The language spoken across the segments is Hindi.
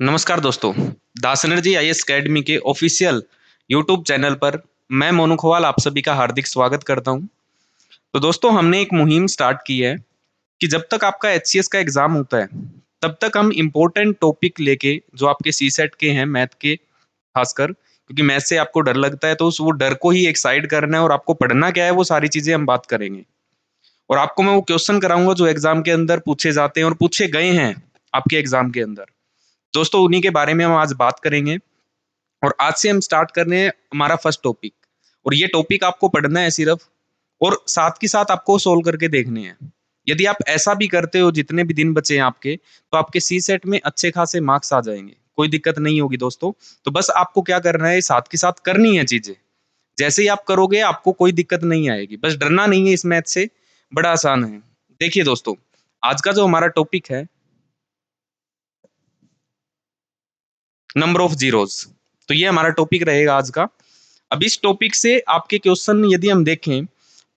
नमस्कार दोस्तों, दास एनर्जी आईएएस अकेडमी के ऑफिशियल यूट्यूब चैनल पर मैं मोनू खवाल आप सभी का हार्दिक स्वागत करता हूं। तो दोस्तों हमने एक मुहिम स्टार्ट की है कि जब तक आपका एचसीएस का एग्जाम होता है, तब तक हम इम्पोर्टेंट टॉपिक लेके जो आपके सीसेट के हैं मैथ के खासकर, क्योंकि मैथ से आपको डर लगता है तो उस वो डर को ही एक साइड करना है और आपको पढ़ना क्या है वो सारी चीज़ें हम बात करेंगे। और आपको मैं वो क्वेश्चन कराऊँगा जो एग्ज़ाम के अंदर पूछे जाते हैं और पूछे गए हैं आपके एग्ज़ाम के अंदर। दोस्तों उन्हीं के बारे में हम आज बात करेंगे। और आज से हम स्टार्ट कर रहे हैं हमारा फर्स्ट टॉपिक। और ये टॉपिक आपको पढ़ना है सिर्फ, और साथ के साथ आपको सोल्व करके देखने हैं। यदि आप ऐसा भी करते हो जितने भी दिन बचे हैं आपके, तो आपके सी सेट में अच्छे खासे मार्क्स आ जाएंगे, कोई दिक्कत नहीं होगी दोस्तों। तो बस आपको क्या करना है, साथ के साथ करनी है चीजें। जैसे ही आप करोगे आपको कोई दिक्कत नहीं आएगी, बस डरना नहीं है इस मैथ से, बड़ा आसान है। देखिए दोस्तों, आज का जो हमारा टॉपिक है, नंबर ऑफ जीरोज। तो ये हमारा टॉपिक रहेगा आज का। अब इस टॉपिक से आपके क्वेश्चन यदि हम देखें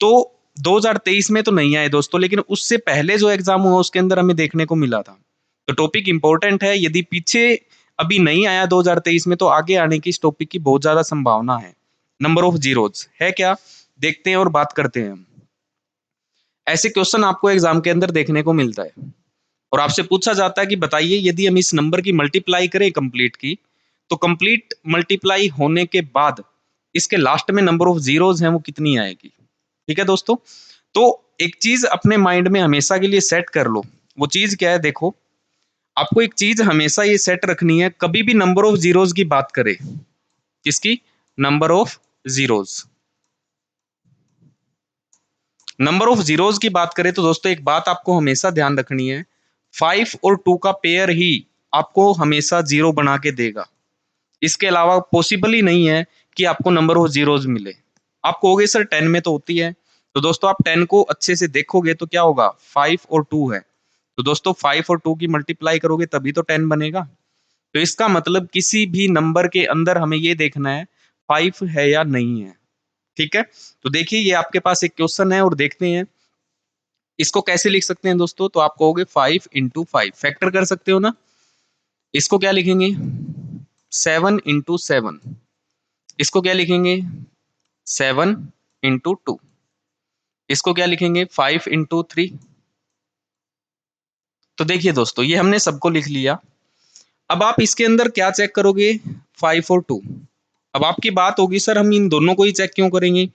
तो 2023 में तो नहीं आए दोस्तों, लेकिन उससे पहले जो एग्जाम हुआ उसके अंदर हमें देखने को मिला था। तो टॉपिक इंपॉर्टेंट है, यदि पीछे अभी नहीं आया 2023 में तो आगे आने की इस टॉपिक की बहुत ज्यादा संभावना है। नंबर ऑफ जीरोज है क्या, देखते हैं और बात करते हैं। ऐसे क्वेश्चन आपको एग्जाम के अंदर देखने को मिलता है और आपसे पूछा जाता है कि बताइए यदि हम इस नंबर की मल्टीप्लाई करें कंप्लीट की, तो कंप्लीट मल्टीप्लाई होने के बाद इसके लास्ट में नंबर ऑफ जीरोज हैं वो कितनी आएगी। ठीक है दोस्तों, तो एक चीज अपने माइंड में हमेशा के लिए सेट कर लो। वो चीज क्या है, देखो आपको एक चीज हमेशा ये सेट रखनी है, कभी भी नंबर ऑफ जीरोज की बात करें, किसकी, number of zeros, number of zeros की बात करें तो दोस्तों एक बात आपको हमेशा ध्यान रखनी है, 5 और 2 का पेयर ही आपको हमेशा जीरो बना के देगा। इसके अलावा पॉसिबल ही नहीं है कि आपको नंबर ऑफ जीरोज मिले। आप कहोगे सर 10 में तो होती है, तो दोस्तों आप 10 को अच्छे से देखोगे तो क्या होगा, 5 और 2 है। तो दोस्तों 5 और 2 की मल्टीप्लाई करोगे तभी तो 10 बनेगा। तो इसका मतलब किसी भी नंबर के अंदर हमें ये देखना है 5 है या नहीं है। ठीक है, तो देखिए ये आपके पास एक क्वेश्चन है और देखते हैं इसको कैसे लिख सकते हैं दोस्तों। तो आप कहोगे 5 into 5 फैक्टर कर सकते हो ना, इसको क्या लिखेंगे, 7 into 7, इसको क्या लिखेंगे, 7 into 2, इसको क्या लिखेंगे, 5 into 3। तो देखिए दोस्तों ये हमने सबको लिख लिया। अब आप इसके अंदर क्या चेक करोगे, 5 और 2। अब आपकी बात होगी सर हम इन दोनों को ही चेक क्यों करेंगे।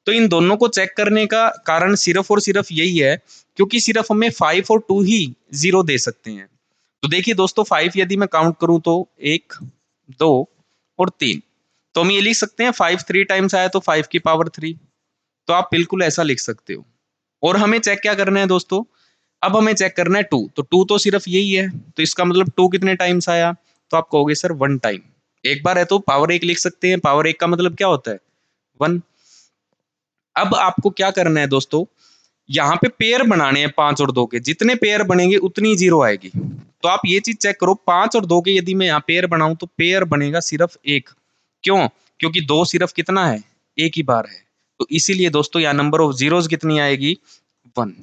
तो इन दोनों को चेक करने का कारण सिर्फ और सिर्फ यही है, क्योंकि सिर्फ हमें 5 और 2 ही जीरो दे सकते हैं। तो देखिए दोस्तों 5 यदि मैं काउंट करूं तो 1, 2 और 3, तो हम ये लिख सकते हैं 5 3 टाइम्स आया तो 5 की पावर 3। तो आप बिल्कुल ऐसा लिख सकते हो। और हमें चेक क्या करना है दोस्तों, अब हमें चेक करना है 2, तो 2 तो सिर्फ यही है, तो इसका मतलब 2 कितने टाइम्स आया, तो आप कहोगे सर 1 टाइम। एक बार है तो पावर 1 लिख सकते हैं, पावर 1 का मतलब क्या होता है, 1। अब आपको क्या करना है दोस्तों, यहाँ पे पेयर बनाने हैं 5 और 2 के, जितने पेयर बनेंगे उतनी जीरो आएगी। तो आप ये चीज चेक करो, 5 और 2 के यदि मैं यहाँ पेयर बनाऊं तो पेयर बनेगा सिर्फ एक। क्यों, क्योंकि 2 सिर्फ कितना है, एक ही बार है। तो इसीलिए दोस्तों यहाँ नंबर ऑफ जीरोज कितनी आएगी, 1।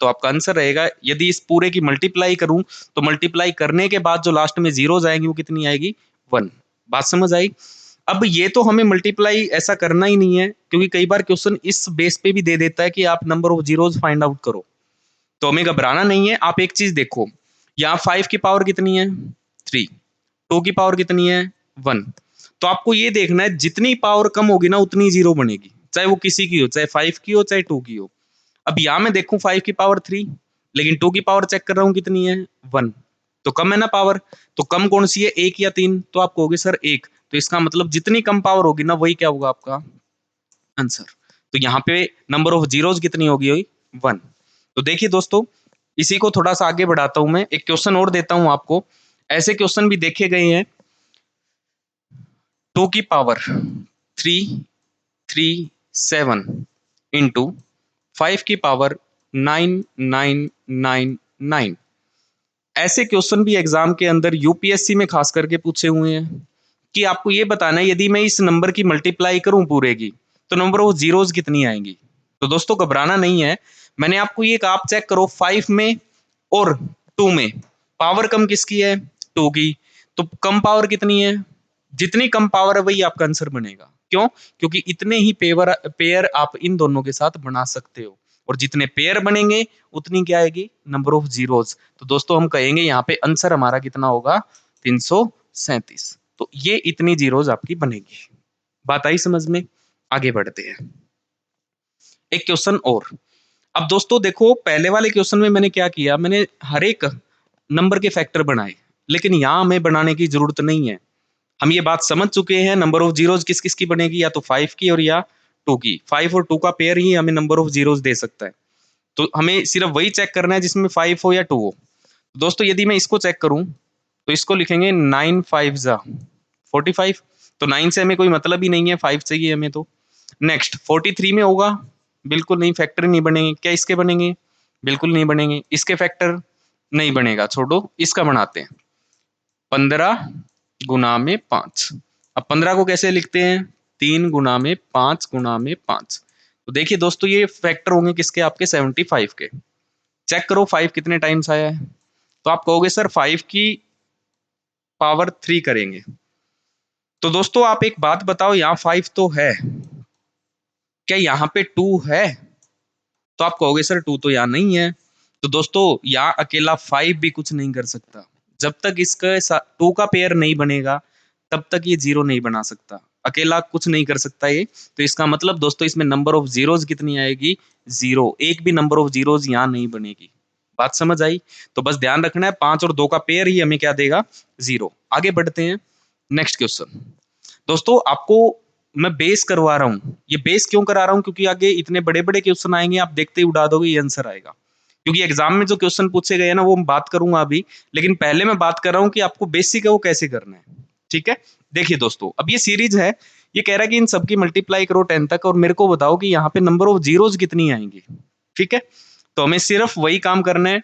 तो आपका आंसर रहेगा, यदि इस पूरे की मल्टीप्लाई करूं तो मल्टीप्लाई करने के बाद जो लास्ट में जीरोज आएंगी वो कितनी आएगी, 1। बात समझ आई। अब ये तो हमें मल्टीप्लाई ऐसा करना ही नहीं है, क्योंकि कई बार क्वेश्चन इस बेस पे भी दे देता है कि आप number of zeros find out करो। तो हमें घबराना नहीं है। आप एक चीज देखो, यहाँ 5 की पावर कितनी है, 3, 2 की पावर कितनी है, 1। तो आपको ये देखना है जितनी पावर कम होगी ना उतनी जीरो बनेगी, चाहे वो किसी की हो, चाहे 5 की हो चाहे 2 की हो। अब यहाँ मैं देखूं 5 की पावर 3, लेकिन 2 की पावर चेक कर रहा हूँ कितनी है, 1। तो कम है ना पावर, तो कम कौन सी है, 1 या 3, तो आप कहोगे सर 1। तो इसका मतलब जितनी कम पावर होगी ना वही क्या होगा आपका आंसर। तो यहाँ पे नंबर ऑफ जीरोज कितनी होगी, 1। तो देखिए दोस्तों इसी को थोड़ा सा आगे बढ़ाता हूं, मैं एक क्वेश्चन और देता हूं आपको। ऐसे क्वेश्चन भी देखे गए हैं, 2 की पावर 337 into 5 की पावर 9999। ऐसे क्वेश्चन भी एग्जाम के अंदर यूपीएससी में खास करके पूछे हुए हैं कि आपको ये बताना है यदि मैं इस नंबर की मल्टीप्लाई करूं पूरे की तो नंबर ऑफ जीरोज कितनी आएंगी। तो दोस्तों घबराना नहीं है, मैंने आपको ये कहा, आप चेक करो 5 में और 2 में पावर कम किसकी है, 2 की। तो कम पावर कितनी है, जितनी कम पावर है वही आपका आंसर बनेगा। क्यों? क्योंकि इतने ही पेयर आप इन दोनों के साथ बना सकते हो, और जितने पेयर बनेंगे उतनी क्या आएगी, नंबर ऑफ जीरोस। तो दोस्तों हम कहेंगे यहाँ पे आंसर हमारा कितना होगा, 337। तो ये इतनी जीरोस आपकी बनेगी। बात आई समझ में? आगे बढ़ते हैं, एक क्वेश्चन और। अब दोस्तों देखो, पहले वाले क्वेश्चन में मैंने क्या किया, मैंने हर एक नंबर के फैक्टर बनाए, लेकिन यहाँ हमें बनाने की जरूरत नहीं है। हम ये बात समझ चुके हैं नंबर ऑफ जीरोस किस किस की बनेगी, या तो 5 की और या 2 की। 5 और 2 का पेयर ही हमें नंबर ऑफ जीरोस दे सकता है। तो हमें सिर्फ वही चेक करना है जिसमें 5 हो या 2 हो। दोस्तों यदि मैं इसको चेक करूं तो इसको लिखेंगे 9 5 जा 45। तो 9 से हमें कोई मतलब ही नहीं है, 5 चाहिए हमें। तो नेक्स्ट 43 में होगा, बिल्कुल नहीं, फैक्टर नहीं बनेंगे। क्या इसके बनेंगे? बिल्कुल नहीं बनेंगे। इसके फैक्टर नहीं बनेगा, छोड़ो, इसका बनाते हैं 15 गुना में 5। अब 15 को कैसे लिखते हैं, 3 गुना में 5 गुना में 5। तो देखिए दोस्तों ये फैक्टर होंगे किसके, आपके 75 के। चेक करो 5 कितने टाइम्स आया है, तो आप कहोगे सर 5 की पावर 3 करेंगे। तो दोस्तों आप एक बात बताओ, यहाँ 5 तो है, क्या यहाँ पे 2 है? तो आप कहोगे सर 2 तो यहाँ नहीं है। तो दोस्तों यहाँ अकेला 5 भी कुछ नहीं कर सकता, जब तक इसका 2 का पेयर नहीं बनेगा तब तक ये 0 नहीं बना सकता, अकेला कुछ नहीं कर सकता ये। तो इसका मतलब दोस्तों इसमें नंबर ऑफ जीरोस कितनी आएगी, 0। एक भी नंबर ऑफ जीरोस यहाँ नहीं बनेगी। बात समझ आई? तो बस ध्यान रखना है 5 और 2 का पेयर ही हमें क्या देगा, 0। आगे बढ़ते हैं, नेक्स्ट क्वेश्चन। दोस्तों आपको मैं बेस करवा रहा हूँ, ये बेस क्यों करा रहा हूँ, क्योंकि आगे इतने बड़े बड़े क्वेश्चन आएंगे, आप देखते ही उड़ा दोगे, ये आंसर आएगा। क्योंकि एग्जाम में जो क्वेश्चन पूछे गए ना वो मैं बात करूंगा अभी, लेकिन पहले मैं बात कर रहा हूँ कि आपको बेसिक है वो कैसे करना है। ठीक है, देखिए दोस्तों अब ये सीरीज है, ये कह रहा है कि इन सबकी मल्टीप्लाई करो 10 तक और मेरे को बताओ कि यहाँ पे नंबर ऑफ जीरोस कितनी आएंगी। ठीक है, तो हमें सिर्फ वही काम करना है,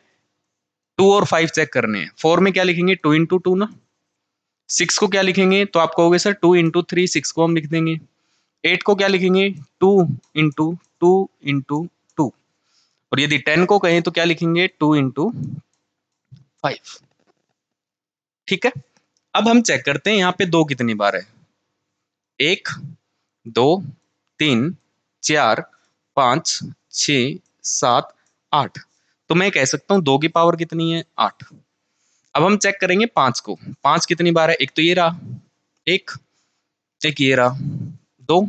2 और 5 चेक करने हैं। 4 में क्या लिखेंगे, 2 इंटू 2 ना। 6 को क्या लिखेंगे, तो आप कहोगे सर 2 इंटू 3, 6 को हम लिख देंगे। 8 को क्या लिखेंगे, 2 इंटू 2 इंटू 2। और यदि 10 को कहें तो क्या लिखेंगे, 2 इंटू 5। ठीक है, अब हम चेक करते हैं यहाँ पे 2 कितनी बार है, 1 2 3 4 5 6 7 8। तो मैं कह सकता हूँ 2 की पावर कितनी है, 8। अब हम चेक करेंगे 5 को, 5 कितनी बार है, एक तो ये रहा, एक एक ये रहा, 2।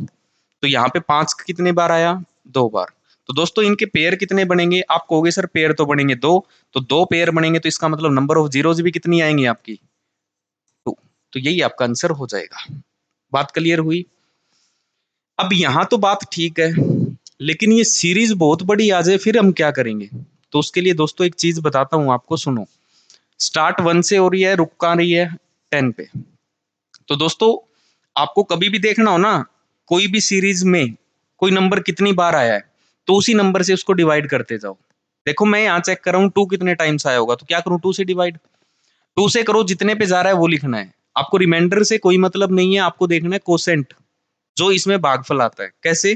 तो यहाँ पे 5 कितने बार आया, 2 बार। तो दोस्तों इनके पेयर कितने बनेंगे, आप कहोगे सर पेयर तो बनेंगे 2। तो 2 पेयर बनेंगे तो इसका मतलब नंबर ऑफ जीरोस भी कितनी आएंगी आपकी, 2। तो यही आपका आंसर हो जाएगा। बात क्लियर हुई? अब यहाँ तो बात ठीक है, लेकिन ये सीरीज बहुत बड़ी आ जाए फिर हम क्या करेंगे? तो उसके लिए दोस्तों एक चीज बताता हूँ आपको, सुनो। स्टार्ट 1 से हो रही है, रुक कहाँ रही है, 10 पे। तो दोस्तों आपको कभी भी देखना हो ना, कोई भी सीरीज में कोई नंबर कितनी बार आया है तो उसी नंबर से उसको डिवाइड करते जाओ। देखो मैं यहाँ चेक कर रहा हूँ 2 कितने टाइम्स आया होगा, तो क्या करूँ, 2 से डिवाइड। 2 से करो, जितने पे जा रहा है वो लिखना है आपको, रिमाइंडर से कोई मतलब नहीं है, आपको देखना है कोसेंट, जो इसमें भागफल आता है। कैसे,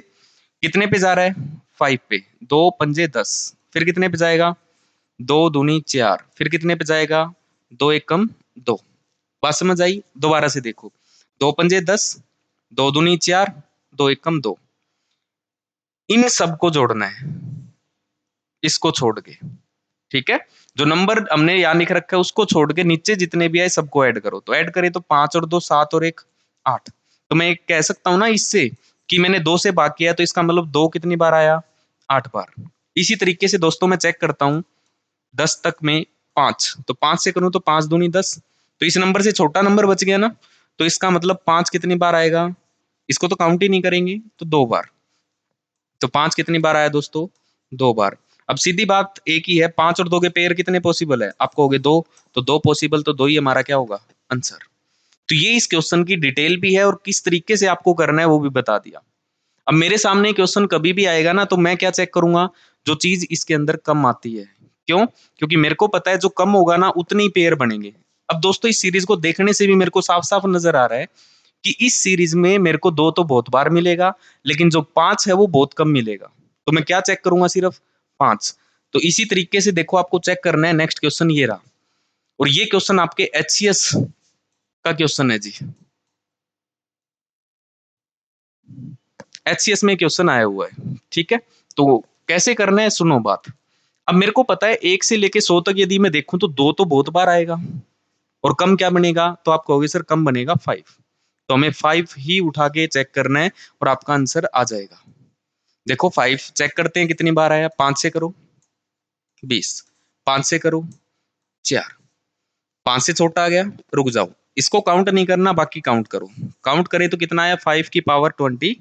कितने पे जा रहा है, 5 पे, 2 पंजे 10, फिर कितने पे जाएगा, 2 दूनी 4, फिर कितने पे जाएगा, 2 एकम 2। बात समझ आई? दोबारा से देखो, 2 पंजे 10, 2 दूनी 4, 2 एकम 2। इन सबको जोड़ना है, इसको छोड़ के। ठीक है, जो नंबर हमने यहाँ लिख रखा है उसको छोड़ के नीचे जितने भी आए सबको ऐड करो। तो ऐड करें तो 5 और 2 7 और 1 8। तो मैं कह सकता हूँ ना इससे कि मैंने 2 से भाग किया, तो इसका मतलब 2 कितनी बार आया, 8 बार। इसी तरीके से दोस्तों मैं चेक करता हूँ 10 तक में 5, तो 5 से करूँ तो 5 दूनी 10। तो इस नंबर से छोटा नंबर बच गया ना, तो इसका मतलब 5 कितनी बार आएगा, इसको तो काउंट ही नहीं करेंगे, तो 2 बार। तो 5 कितनी बार आया दोस्तों, 2 बार। अब सीधी बात एक ही है, 5 और 2 के पेयर कितने पॉसिबल है, आप कहोगे 2, तो 2 पॉसिबल, तो 2 ही हमारा क्या होगा, आंसर। तो ये इस क्वेश्चन की डिटेल भी है और किस तरीके से आपको करना है वो भी बता दिया। अब मेरे सामने क्वेश्चन कभी भी आएगा ना, तो मैं क्या चेक करूंगा, जो चीज इसके अंदर कम आती है। क्यों? क्योंकि मेरे को पता है जो कम होगा ना उतने ही पेयर बनेंगे। अब दोस्तों इस सीरीज को देखने से भी मेरे को साफ साफ नजर आ रहा है कि इस सीरीज में मेरे को 2 तो बहुत बार मिलेगा, लेकिन जो 5 है वो बहुत कम मिलेगा। तो मैं क्या चेक करूंगा, सिर्फ 5। तो इसी तरीके से देखो आपको चेक करना है, नेक्स्ट क्वेश्चन ये रहा, और ये क्वेश्चन आपके एचसीएस का क्वेश्चन है जी। एचसीएस में क्वेश्चन आया हुआ है, ठीक है। तो कैसे करना है, सुनो बात। अब मेरे को पता है 1 से लेके 100 तक यदि मैं देखूं तो 2 तो बहुत बार आएगा, और कम क्या बनेगा, तो आप कहोगे सर कम बनेगा 5। तो हमें 5 ही उठा के चेक करना है और आपका आंसर आ जाएगा। देखो 5 चेक करते हैं कितनी बार आया। 5 से करो 20, 5 से करो 4, 5 से छोटा आ गया, रुक जाओ, इसको काउंट नहीं करना, बाकी काउंट करो। काउंट करें तो कितना आया, 5 की पावर 24।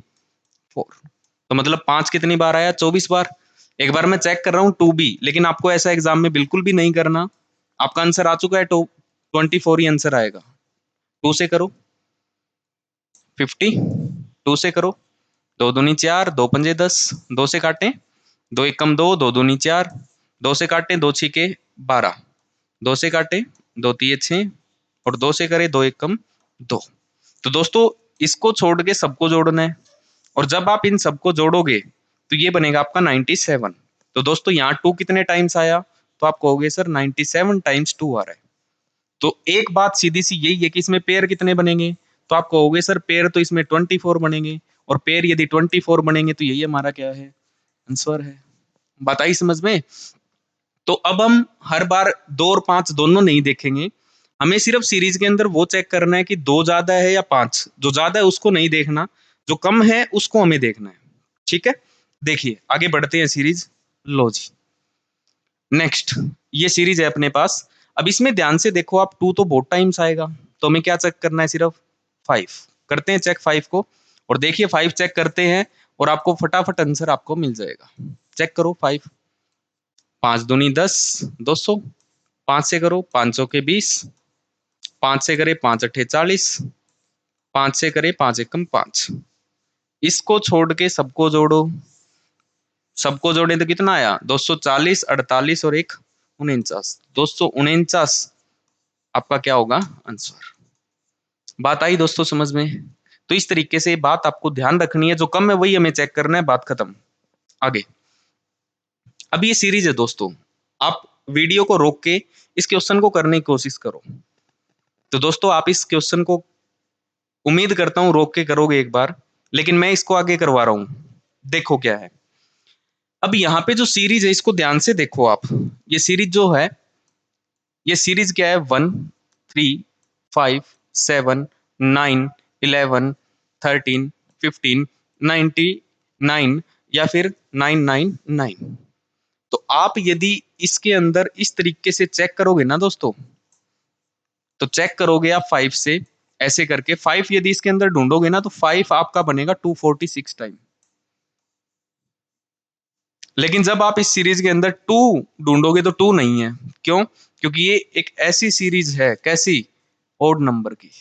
तो मतलब 5 कितनी बार आया, 24 बार। एक बार मैं चेक कर रहा हूँ 2b, लेकिन आपको ऐसा एग्जाम में बिल्कुल भी नहीं करना। आपका आंसर आ चुका है, तो 24 ही आंसर आएगा। 2 से करो 50, 2 से करो, 2 दूनी 4, 2 पंजे 10, 2 से काटें, 2 एक कम 2, 2 दूनी 4, 2 से काटें, 2 छीके 12, 2 से काटें, 2 तिये 6, और 2 से करें, 2 एक कम 2। तो दोस्तों इसको छोड़ के सबको जोड़ना है, और जब आप इन सबको जोड़ोगे तो ये बनेगा आपका 97। तो दोस्तों यहाँ 2 कितने टाइम्स आया, तो आप कहोगे सर 97 टाइम्स 2 आ रहा है। तो एक बात सीधी सी यही है कि इसमें पेयर कितने बनेंगे, तो आप कहोगे सर पेयर तो इसमें 24 बनेंगे, और पेयर यदि 24 बनेंगे तो यही हमारा क्या है, आंसर है। बात आई समझ में। तो अब हम हर बार 2 और 5 दोनों नहीं देखेंगे, हमें सिर्फ सीरीज के अंदर वो चेक करना है कि 2 ज्यादा है या 5। जो ज्यादा है उसको नहीं देखना, जो कम है उसको हमें देखना है, ठीक है। देखिए आगे बढ़ते हैं सीरीज। लो जी, नेक्स्ट ये सीरीज है अपने पास। अब इसमें ध्यान से देखो आप, 2 तो बहुत टाइम्स आएगा, तो हमें क्या चेक करना है, सिर्फ 5 करते हैं चेक 5 को। और देखिए 5 चेक करते हैं और आपको फटाफट आंसर आपको मिल जाएगा। चेक करो 5, 5 दूनी 10, 200, 5 से करो, 500 के 20, 5 से करे 5 अट्ठे 40, 5 से करे 5 एकम 5। इसको छोड़ के सबको जोड़ो, सबको जोड़े तो कितना आया, 240, 48 और एक 49, 249 आपका क्या होगा, आंसर। बात आई दोस्तों समझ में। तो इस तरीके से बात आपको ध्यान रखनी है, जो कम है वही हमें चेक करना है, बात खत्म। आगे अब ये सीरीज है दोस्तों, आप वीडियो को रोक के इस क्वेश्चन को करने की कोशिश करो। तो दोस्तों आप इस क्वेश्चन को उम्मीद करता हूं रोक के करोगे एक बार, लेकिन मैं इसको आगे करवा रहा हूं। देखो क्या है, अब यहाँ पे जो सीरीज है इसको ध्यान से देखो आप। ये सीरीज जो है, ये सीरीज क्या है, 1, 3, 5, 7, 9, 11, 13, 15, 99 या फिर 999। तो आप यदि इसके अंदर इस तरीके से चेक करोगे ना दोस्तों, तो चेक करोगे आप 5 से, ऐसे करके 5 यदि इसके अंदर ढूंढोगे ना, तो 5 आपका बनेगा 246 टाइम। लेकिन जब आप इस सीरीज के अंदर 2 ढूंढोगे तो 2 नहीं है। क्यों, क्योंकि ये एक ऐसी सीरीज है, कैसी, ओड नंबर की।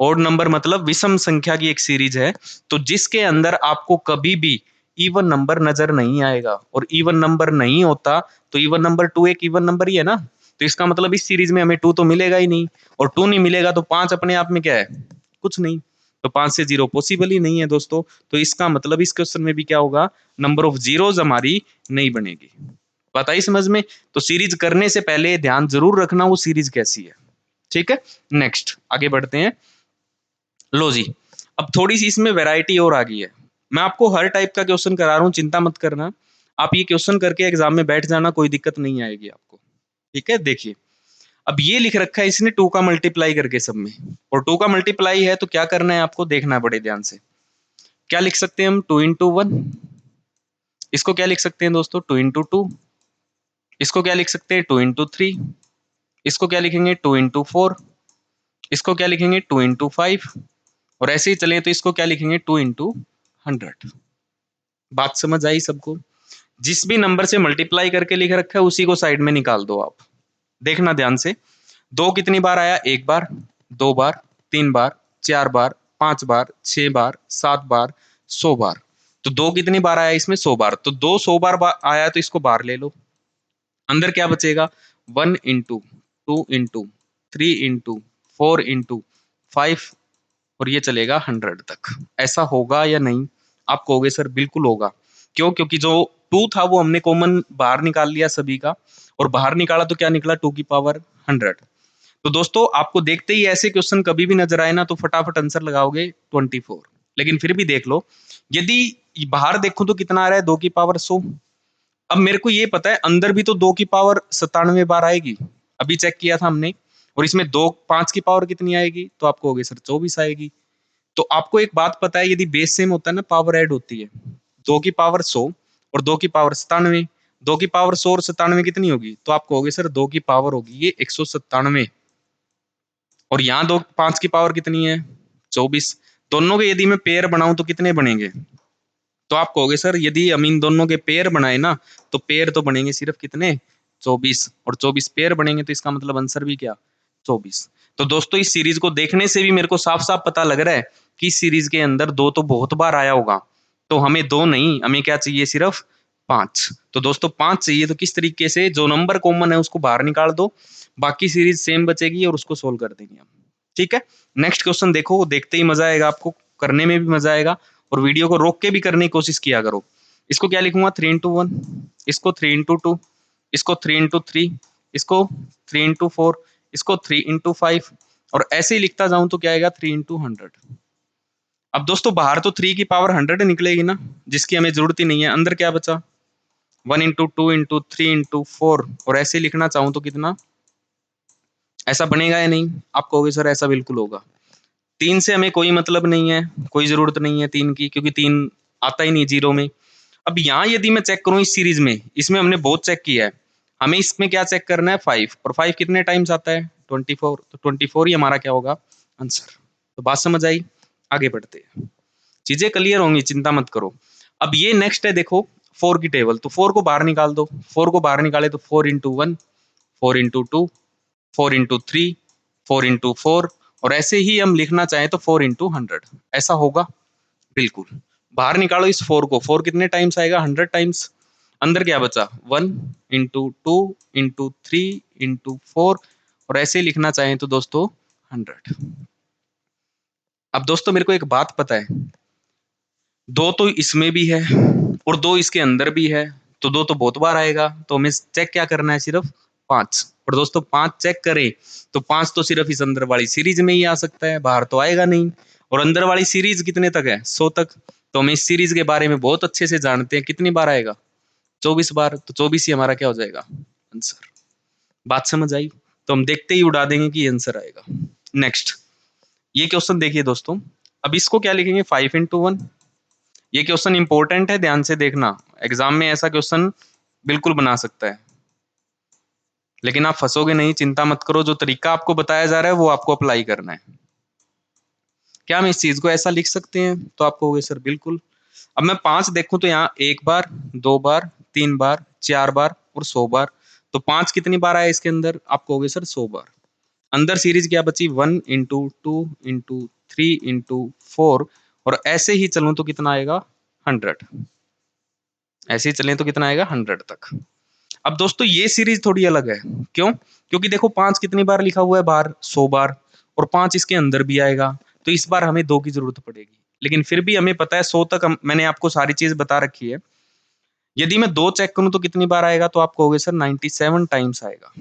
ओड नंबर मतलब विषम संख्या की एक सीरीज है, तो जिसके अंदर आपको कभी भी इवन नंबर नजर नहीं आएगा। और इवन नंबर नहीं होता तो इवन नंबर 2 एक इवन नंबर ही है ना, तो इसका मतलब इस सीरीज में हमें 2 तो मिलेगा ही नहीं, और 2 नहीं मिलेगा तो 5 अपने आप में क्या है, कुछ नहीं। तो 5 से 0 पॉसिबल ही नहीं है दोस्तों। तो इसका मतलब इस क्वेश्चन में भी क्या होगा, नंबर ऑफ जीरोज हमारी नहीं बनेगी। बात आई समझ में। तो सीरीज करने से पहले ध्यान जरूर रखना वो सीरीज कैसी है, ठीक है। नेक्स्ट आगे बढ़ते हैं। लो जी, अब थोड़ी सी इसमें वैरायटी और आ गई है। मैं आपको हर टाइप का क्वेश्चन करा रहा हूँ, चिंता मत करना। आप ये क्वेश्चन करके एग्जाम में बैठ जाना, कोई दिक्कत नहीं आएगी आपको, ठीक है। देखिए अब ये लिख रखा है इसने 2 का मल्टीप्लाई करके सब में, और 2 का मल्टीप्लाई है तो क्या करना है आपको देखना है बड़े ध्यान से। क्या लिख सकते हैं हम, 2 इंटू 1। इसको क्या लिख सकते हैं दोस्तों, 2 इंटू 2। इसको क्या लिख सकते हैं, 2 इंटू 3। इसको क्या लिखेंगे, 2 इंटू 4। इसको क्या लिखेंगे, 2 इंटू 5। और ऐसे ही चले तो इसको क्या लिखेंगे, 2 इंटू 100। बात समझ आई सबको। जिस भी नंबर से मल्टीप्लाई करके लिख रखा है उसी को साइड में निकाल दो आप। देखना ध्यान से, 2 कितनी बार आया, 1 बार, 2 बार, 3 बार, 4 बार, 5 बार, 6 बार, 7 बार, 100 बार। तो 2 कितनी बार आया इसमें, 100 बार। तो 2 100 बार आया तो इसको बार ले लो, अंदर क्या बचेगा, 1 इंटू 2 इंटू 3 इंटू 4 इंटू 5, और ये चलेगा 100 तक। ऐसा होगा या नहीं, आप कहोगे सर बिल्कुल होगा। क्यों, क्योंकि जो 2 था वो हमने कॉमन बाहर निकाल लिया सभी का, और बाहर निकाला तो क्या निकला, 2 की पावर 100। तो दोस्तों आपको देखते ही ऐसे क्वेश्चन कभी भी नजर आए ना तो फटाफट आंसर लगाओगे 24। लेकिन फिर भी देख लो, यदि बाहर देखो तो कितना आ रहा है, 2 की पावर 100। अब मेरे को ये पता है अंदर भी तो 2 की पावर 97 बार आएगी, अभी चेक किया था हमने। और इसमें 2 5 की पावर कितनी आएगी, तो आपको होगी सर 24 आएगी। तो आपको एक बात पता है, यदि बेस सेम होता है ना, पावर ऐड होती है। 2 की पावर 100 और 2 की पावर 97, 2 की पावर 100 और 97 कितनी होगी, तो आपको होगी सर 2 की पावर होगी ये 197। और यहाँ दो 5 की पावर कितनी है, 24। दोनों के यदि मैं पेयर बनाऊं तो कितने बनेंगे, तो आप कहोगे सर यदि हम इन दोनों के पेयर बनाए ना तो पेयर तो बनेंगे सिर्फ कितने, 24। और 24 पेयर बनेंगे तो इसका मतलब आंसर भी क्या, 24। तो दोस्तों इस सीरीज को देखने से भी मेरे को साफ साफ पता लग रहा है कि इस सीरीज के अंदर 2 तो बहुत बार आया होगा। तो हमें 2 नहीं, हमें क्या चाहिए, सिर्फ 5। तो दोस्तों 5 चाहिए, तो किस तरीके से, जो नंबर कॉमन है उसको बाहर निकाल दो, बाकी सीरीज सेम बचेगी और उसको सोल्व कर देंगे हम। ठीक है, नेक्स्ट क्वेश्चन देखो, देखते ही मजा आएगा आपको, करने में भी मजा आएगा, और वीडियो को रोक के भी करने की कोशिश किया करो। इसको क्या लिखूंगा, 3 into 1, इसको 3 into 2, इसको 3 into 3, इसको 3 into 4, इसको 3 into 5, और ऐसे ही लिखता जाऊं तो क्या आएगा, 3 into 100। अब दोस्तों बाहर तो 3 की पावर 100 निकलेगी ना, जिसकी हमें जरूरत ही नहीं है। अंदर क्या बचा, 1 into 2 into 3 into 4, और ऐसे ही लिखना चाहूं तो कितना, ऐसा बनेगा या नहीं, आप कहोगे सर ऐसा बिल्कुल होगा। 3 से हमें कोई मतलब नहीं है, कोई जरूरत नहीं है 3 की, क्योंकि 3 आता ही नहीं जीरो में। अब यहाँ यदि मैं चेक करूं इस सीरीज में, इसमें हमने बहुत चेक किया है, हमें इसमें क्या चेक करना है, 5। और 5 कितने टाइम्स आता है, 24। तो 24 ही हमारा क्या होगा, आंसर। तो बात समझ आई, आगे बढ़ते हैं, चीजें क्लियर होंगी, चिंता मत करो। अब ये नेक्स्ट है, देखो 4 की टेबल, तो 4 को बाहर निकाल दो। 4 को बाहर निकाले तो 4 into 1, 4 into 2, 4 into 3, 4 into 4, और ऐसे ही हम लिखना चाहें तो 4 into 100, ऐसा होगा बिल्कुल। बाहर निकालो इस 4 को, 4 कितने टाइम्स आएगा, 100 टाइम्स। अंदर क्या बचा, 1 into 2 into 3 into 4, और ऐसे ही लिखना चाहें तो दोस्तों 100। अब दोस्तों मेरे को एक बात पता है, 2 तो इसमें भी है और 2 इसके अंदर भी है, तो 2 तो बहुत बार आएगा, तो हमें चेक क्या करना है, सिर्फ 5। और दोस्तों 5 चेक करें तो 5 तो सिर्फ इस अंदर वाली सीरीज में ही आ सकता है, बाहर तो आएगा नहीं। और अंदर वाली सीरीज कितने तक है, 100 तक। तो हम इस सीरीज के बारे में बहुत अच्छे से जानते हैं, कितनी बार आएगा, 24 बार। तो 24 ही हमारा क्या हो जाएगा, आंसर। बात समझ आई, तो हम देखते ही उड़ा देंगे कि आंसर आएगा। नेक्स्ट ये क्वेश्चन देखिए दोस्तों, अब इसको क्या लिखेंगे, 5 into 1। ये क्वेश्चन इंपॉर्टेंट है, ध्यान से देखना, एग्जाम में ऐसा क्वेश्चन बिल्कुल बना सकता है, लेकिन आप फंसोगे नहीं, चिंता मत करो, जो तरीका आपको बताया जा रहा है वो आपको अप्लाई करना है। क्या हम इस चीज को ऐसा लिख सकते हैं, तो आप कहोगे सर बिल्कुल। अब मैं 5 देखूं तो यहाँ 1 बार, 2 बार, 3 बार, 4 बार और 100 बार। तो 5 कितनी बार आया इसके अंदर, आप कहोगे सर 100 बार। अंदर सीरीज क्या बची, 1 into 2 into 3 into 4, और ऐसे ही चलूं तो कितना आएगा, 100। ऐसे ही चलें तो कितना आएगा, 100 तक। अब दोस्तों ये सीरीज थोड़ी अलग है, क्यों, क्योंकि देखो 5 कितनी बार लिखा हुआ है बाहर, 100 बार, और 5 इसके अंदर भी आएगा, तो इस बार हमें 2 की जरूरत पड़ेगी। लेकिन फिर भी हमें पता है 100 तक मैंने आपको सारी चीज बता रखी है। यदि मैं 2 चेक करूं तो कितनी बार आएगा, तो आप कहोगे सर 97 टाइम्स आएगा।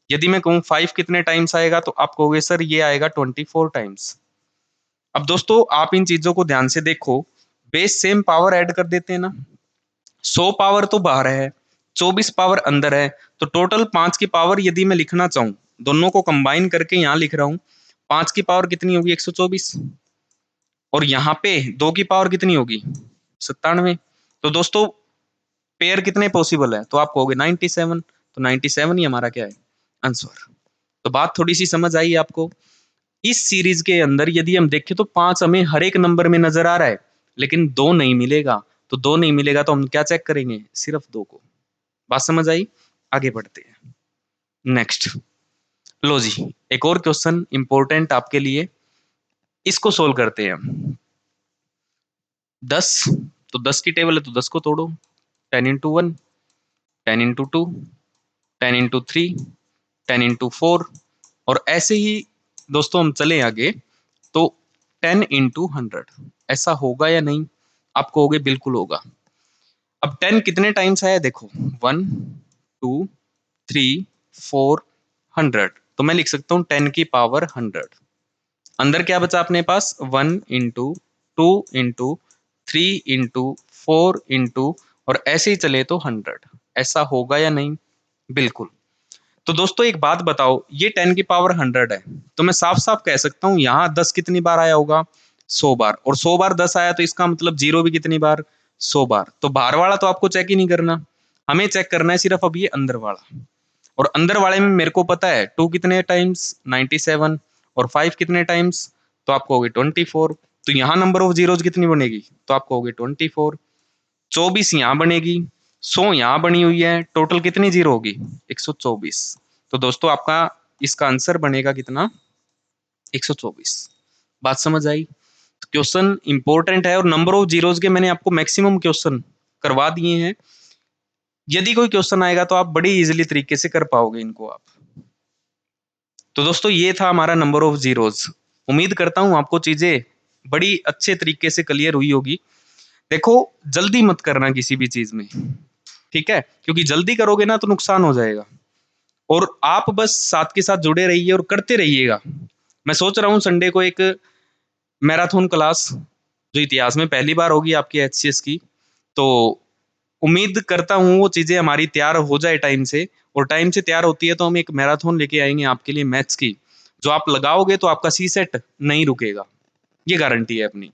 यदि मैं कहूँ 5 कितने टाइम्स आएगा, तो आप कहोगे सर ये आएगा 24 टाइम्स। अब दोस्तों आप इन चीजों को ध्यान से देखो, बेस सेम पावर ऐड कर देते हैं ना, 100 पावर तो बाहर है, 24 पावर अंदर है, तो टोटल 5 की पावर यदि मैं लिखना चाहूं, दोनों को कंबाइन करके यहां लिख रहा हूं, 5 की पावर कितनी होगी, 124। और यहाँ पे 2 की पावर कितनी होगी, 97। तो दोस्तों पेयर कितने पॉसिबल है, तो आप कहोगे 97। तो 97 ही हमारा क्या है, आंसर। तो बात थोड़ी सी समझ आई आपको। इस सीरीज के अंदर यदि हम देखें तो 5 हमें हर एक नंबर में नजर आ रहा है, लेकिन 2 नहीं मिलेगा। तो 2 नहीं मिलेगा तो हम क्या चेक करेंगे, सिर्फ 2 को। बात समझ आई, आगे बढ़ते हैं। नेक्स्ट लो जी, एक और क्वेश्चन इंपॉर्टेंट आपके लिए, इसको सोल्व करते हैं हम। 10, तो 10 की टेबल है तो 10 को तोड़ो, 10 into 1, 10 into 2, 10 into 3, 10 into 4, और ऐसे ही दोस्तों हम चले आगे, तो 10 into 100, ऐसा होगा या नहीं, आप कहोगे बिल्कुल होगा। अब 10 कितने टाइम्स आया देखो, 1, 2, 3, 4, 100, तो मैं लिख सकता हूँ 10 की पावर 100। अंदर क्या बचा अपने पास 1 इंटू 2 इंटू 3 इंटू 4 इंटू और ऐसे ही चले तो 100। ऐसा होगा या नहीं? बिल्कुल। तो दोस्तों एक बात बताओ, ये 10 की पावर 100 है, तो मैं साफ साफ कह सकता हूँ यहाँ 10 कितनी बार आया होगा? 100 बार। और 100 बार 10 आया तो इसका मतलब जीरो भी कितनी बार? 100 बार। तो बाहर वाला तो आपको चेक ही नहीं करना, हमें चेक करना है सिर्फ अब ये अंदर वाला। और अंदर वाले में मेरे को पता है 2 कितने टाइम्स 97 और 5 कितने टाइम्स, तो आपको होगी 24। तो यहाँ नंबर ऑफ जीरोज कितनी बनेगी? तो आपको होगी 24। 24 यहाँ बनेगी, 100 यहाँ बनी हुई है, टोटल कितनी जीरो होगी? 124। तो दोस्तों आपका इसका आंसर बनेगा कितना? 124। बात समझ आई? क्वेश्चन इंपॉर्टेंट है और नंबर ऑफ जीरोज के मैंने आपको मैक्सिमम क्वेश्चन करवा दिए हैं। यदि कोई क्वेश्चन आएगा तो आप बड़ी इजीली तरीके से कर पाओगे इनको आप। तो दोस्तों ये था हमारा नंबर ऑफ जीरोज। उम्मीद करता हूं आपको चीजें बड़ी अच्छे तरीके से क्लियर हुई होगी। देखो, जल्दी मत करना किसी भी चीज में, ठीक है? क्योंकि जल्दी करोगे ना तो नुकसान हो जाएगा। और आप बस साथ के साथ जुड़े रहिए और करते रहिएगा। मैं सोच रहा हूँ संडे को एक मैराथन क्लास, जो इतिहास में पहली बार होगी आपकी एचसीएस की, तो उम्मीद करता हूँ वो चीजें हमारी तैयार हो जाए टाइम से। और टाइम से तैयार होती है तो हम एक मैराथन लेके आएंगे आपके लिए मैथ्स की, जो आप लगाओगे तो आपका सी सेट नहीं रुकेगा, ये गारंटी है अपनी।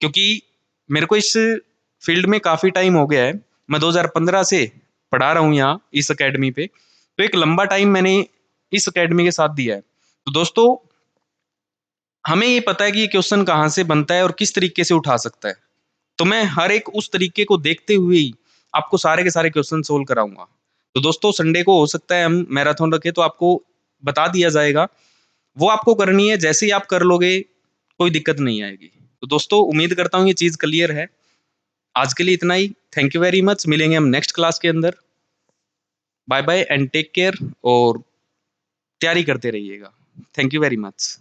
क्योंकि मेरे को इस फील्ड में काफी टाइम हो गया है, मैं 2015 से पढ़ा रहा हूँ यहाँ इस अकेडमी पे, तो एक लंबा टाइम मैंने इस अकेडमी के साथ दिया है। तो दोस्तों हमें ये पता है कि ये क्वेश्चन कहाँ से बनता है और किस तरीके से उठा सकता है। तो मैं हर एक उस तरीके को देखते हुए ही आपको सारे के सारे क्वेश्चन सोल्व कराऊंगा। तो दोस्तों संडे को हो सकता है हम मैराथन रखें, तो आपको बता दिया जाएगा, वो आपको करनी है। जैसे ही आप कर लोगे कोई दिक्कत नहीं आएगी। तो दोस्तों उम्मीद करता हूँ ये चीज क्लियर है। आज के लिए इतना ही। Thank you very much. मिलेंगे हम नेक्स्ट क्लास के अंदर। Bye bye and take care और तैयारी करते रहिएगा। Thank you very much.